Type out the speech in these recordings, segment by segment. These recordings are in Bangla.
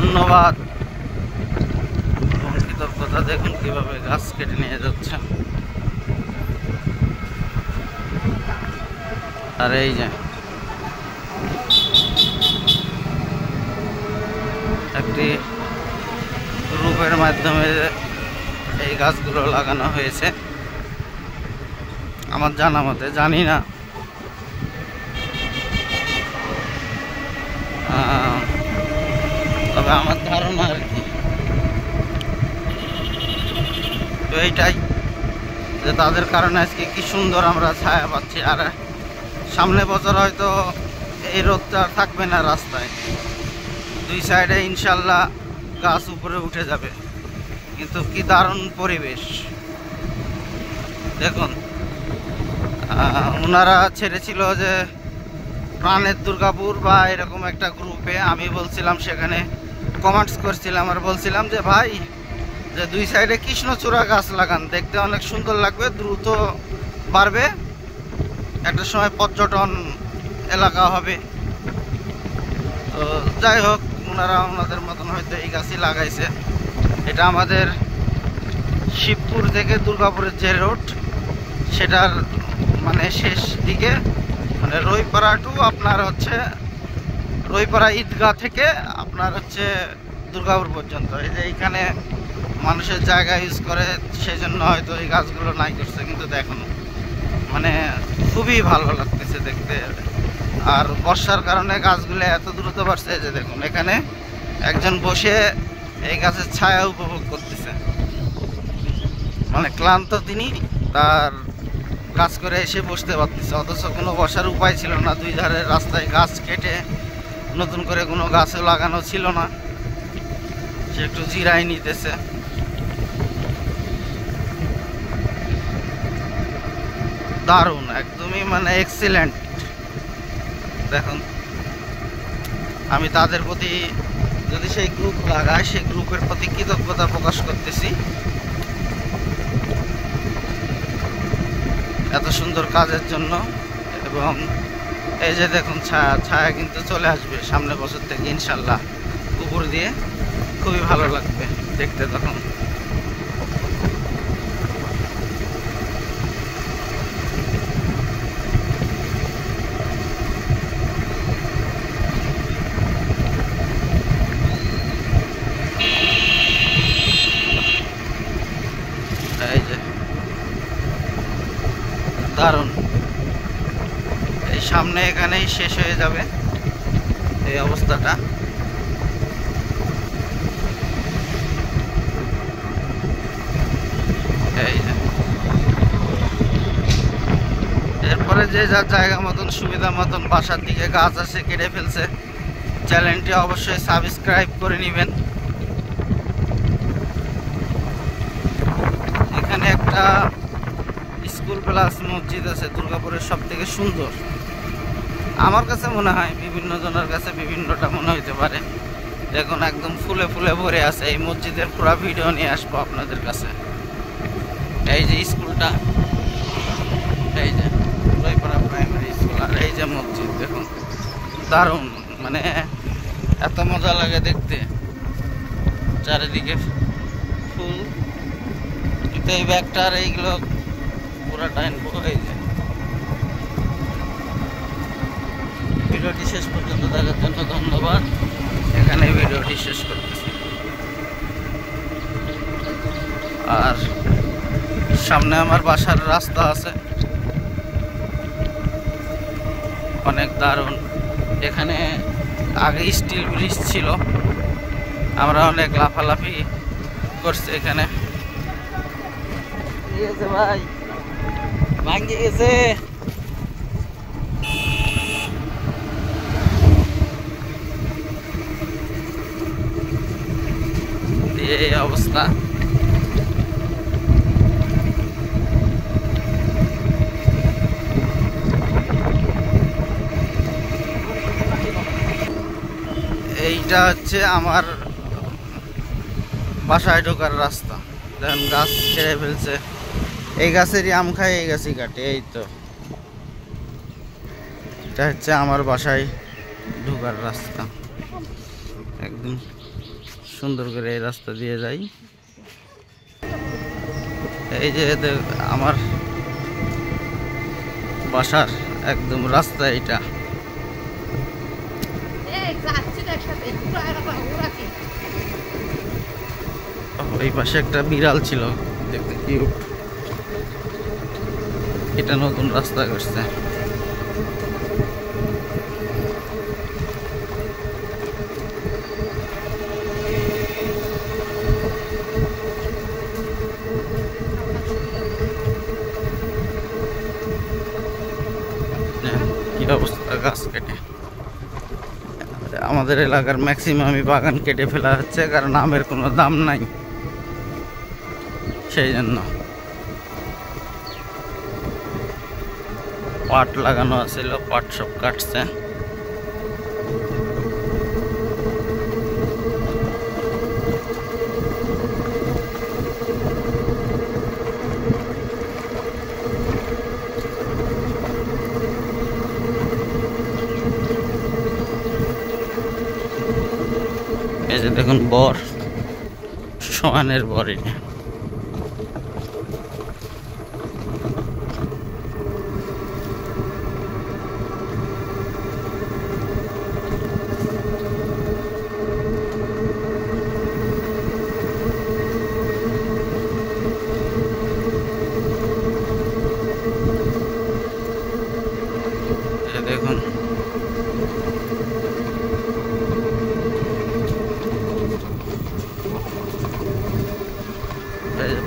ধন্যবাদ এবং কৃতজ্ঞতা। দেখুন কিভাবে গাছ কেটে নিয়ে যাচ্ছে। আর এই যে একটি গ্রুপের মাধ্যমে এই গাছগুলো লাগানো হয়েছে আমার জানা মতে, জানি না। তবে আমার ধারণা আর কি, তো এইটাই যে তাদের কারণে আজকে কি সুন্দর আমরা ছায়া পাচ্ছি। আর সামনে বছর হয়তো এই রোদটা আর থাকবে না রাস্তায়, দুই সাইডে ইনশাল্লাহ গাছ উপরে উঠে যাবে। কিন্তু কি দারুণ পরিবেশ দেখুন। ওনারা ছেড়েছিল যে প্রাণের দুর্গাপুর বা এরকম একটা গ্রুপে, আমি বলছিলাম, সেখানে কমেন্টস করছিলাম আর বলছিলাম যে ভাই, যে দুই সাইডে কৃষ্ণচূড়া গাছ লাগান, দেখতে অনেক সুন্দর লাগবে, দ্রুত বাড়বে, একটা সময় পর্যটন এলাকা হবে। তো যাই হোক, ওনারা ওনাদের মতন হয়তো এই গাছই লাগাইছে। এটা আমাদের শিবপুর থেকে দুর্গাপুরের যে রোড, সেটার মানে শেষ দিকে, মানে রইপাড়া টু আপনার হচ্ছে রইপাড়া ঈদগাহ থেকে আপনার হচ্ছে দুর্গাপুর পর্যন্ত। এই যে এইখানে মানুষের জায়গা ইউজ করে, সেই জন্য হয়তো এই গাছগুলো নাই করছে। কিন্তু দেখুন মানে খুবই ভালো লাগতেছে দেখতে। আর বর্ষার কারণে গাছগুলো এত দ্রুত বাড়ছে যে দেখুন, এখানে একজন বসে এই গাছের ছায়া উপভোগ করতেছে। মানে ক্লান্ত তিনি তার কাজ করে এসে বসতে পারতেছে, অথচ কোনো বসার উপায় ছিল না। দুই ধারের রাস্তায় গাছ কেটে নতুন করে কোনো গাছও লাগানো ছিল না, সে একটু জিরাই নিতেছে। দারুণ, একদমই মানে এক্সিলেন্ট। দেখুন, আমি তাদের প্রতি, যদি সেই গ্রুপ লাগায়, সেই গ্রুপের প্রতি কৃতজ্ঞতা প্রকাশ করতেছি এত সুন্দর কাজের জন্য। এবং এই যে দেখুন ছায়া কিন্তু চলে আসবে সামনে বছর থেকে ইনশাল্লাহ উপর দিয়ে, খুবই ভালো লাগবে দেখতে তখন। এই যে দারুণ, এই সামনে এখানেই শেষ হয়ে যাবে এই অবস্থাটা। এই যে এরপরে যে যার জায়গা মতন সুবিধা মতন বাসার দিকে গাছ আছে কেটে ফেলছে। চ্যানেলটি অবশ্যই সাবস্ক্রাইব করে নেবেন। এখানে একটা স্কুল প্লাস মসজিদ আছে, দুর্গাপুরের সব থেকে সুন্দর আমার কাছে মনে হয়। বিভিন্ন জনের কাছে বিভিন্নটা মনে হইতে পারে। দেখুন একদম ফুলে ফুলে ভরে আছে। এই মসজিদের পুরো ভিডিও নিয়ে আসবো আপনাদের কাছে। এই যে স্কুলটা, এই যে রইপাড়া প্রাইমারি স্কুল, আর এই যে মসজিদ দেখুন, দারুণ, মানে এত মজা লাগে দেখতে। চারিদিকে ফুল, কিন্তু এই ব্যাগটা আর এইগুলো পুরা টাইম। এই যে ভিডিওটি শেষ পর্যন্ত দেখার জন্য ধন্যবাদ। এখানে ভিডিওটি শেষ করতেছি। আর সামনে আমার বাসার রাস্তা আছে, অনেক দারুণ। এখানে আগে স্টিল ব্রিজ ছিল, আমরা অনেক লাফালাফি করছি এখানে। ভাই ভাঙ্গে গেছে, এই অবস্থা। এইটা হচ্ছে আমার বাসায় ঢোকার রাস্তা। দেখেন গাছ ছেড়ে ফেলছে, এই গাছেরই আম খায়, এই গাছই কাটে। এই তো এটা হচ্ছে আমার বাসায় ঢোকার রাস্তা, একদম সুন্দর করে এই রাস্তা দিয়ে যাই। এই যে আমার বাসার একদম রাস্তা এটা। এই পাশে একটা বিড়াল ছিল, দেখতে কিউট। এটা নতুন রাস্তা করছে। কি অবস্থা গাছ কেটে, আমাদের এলাকার ম্যাক্সিমামই বাগান কেটে ফেলা হচ্ছে, কারণ আমের কোনো দাম নাই, সেই জন্য। পাট লাগানো আছিল, পাট সব কাটছে। এই যে দেখুন বর, সোহানের বর। এটা দেখুন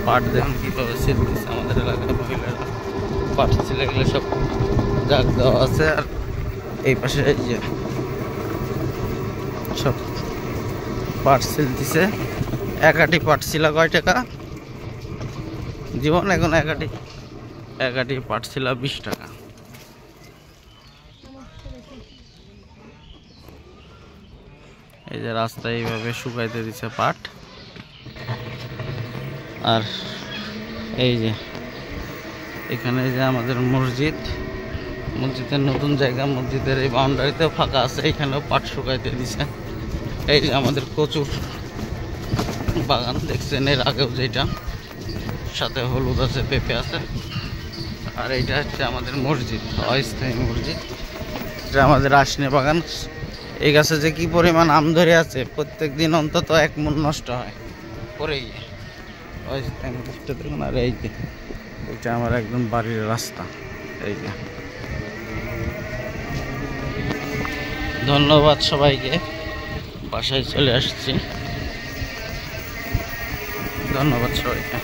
পাট দেখুন কিভাবে ছিলতেছে আমাদের এলাকার মহিলারা। পাট ছিলে গেলে সব জাগ দেওয়া আছে। আর এই পাশে এই যে সব পাট ছিলতেছে। এক আটি পাট ছিল কয় টাকা জীবন? এখন এক আটি পাট ছিল 20 টাকা। এই যে রাস্তা এইভাবে শুকাইতে দিচ্ছে পাট। আর এই যে এখানে যে আমাদের মসজিদের নতুন জায়গা, মসজিদের এই বাউন্ডারিতেও ফাঁকা আছে, এখানেও পাট শুকাইতে দিছে। এই যে আমাদের কচুর বাগান দেখছেন এর আগেও, যেটা সাথে হলুদ আছে, পেঁপে আছে। আর এইটা হচ্ছে আমাদের মসজিদ, অস্থায়ী মসজিদ। এটা আমাদের আসনে বাগান। এই গাছে যে কি পরিমাণ আম ধরে আছে, প্রত্যেক দিন অন্তত 1 মণ নষ্ট হয় পরেই। অস্থায়ী মসজিদটা দেখুন। আর এই যে এটা আমার একদম বাড়ির রাস্তা। এই যে ধন্যবাদ সবাইকে, বাসায় চলে আসছি। ধন্যবাদ সবাইকে।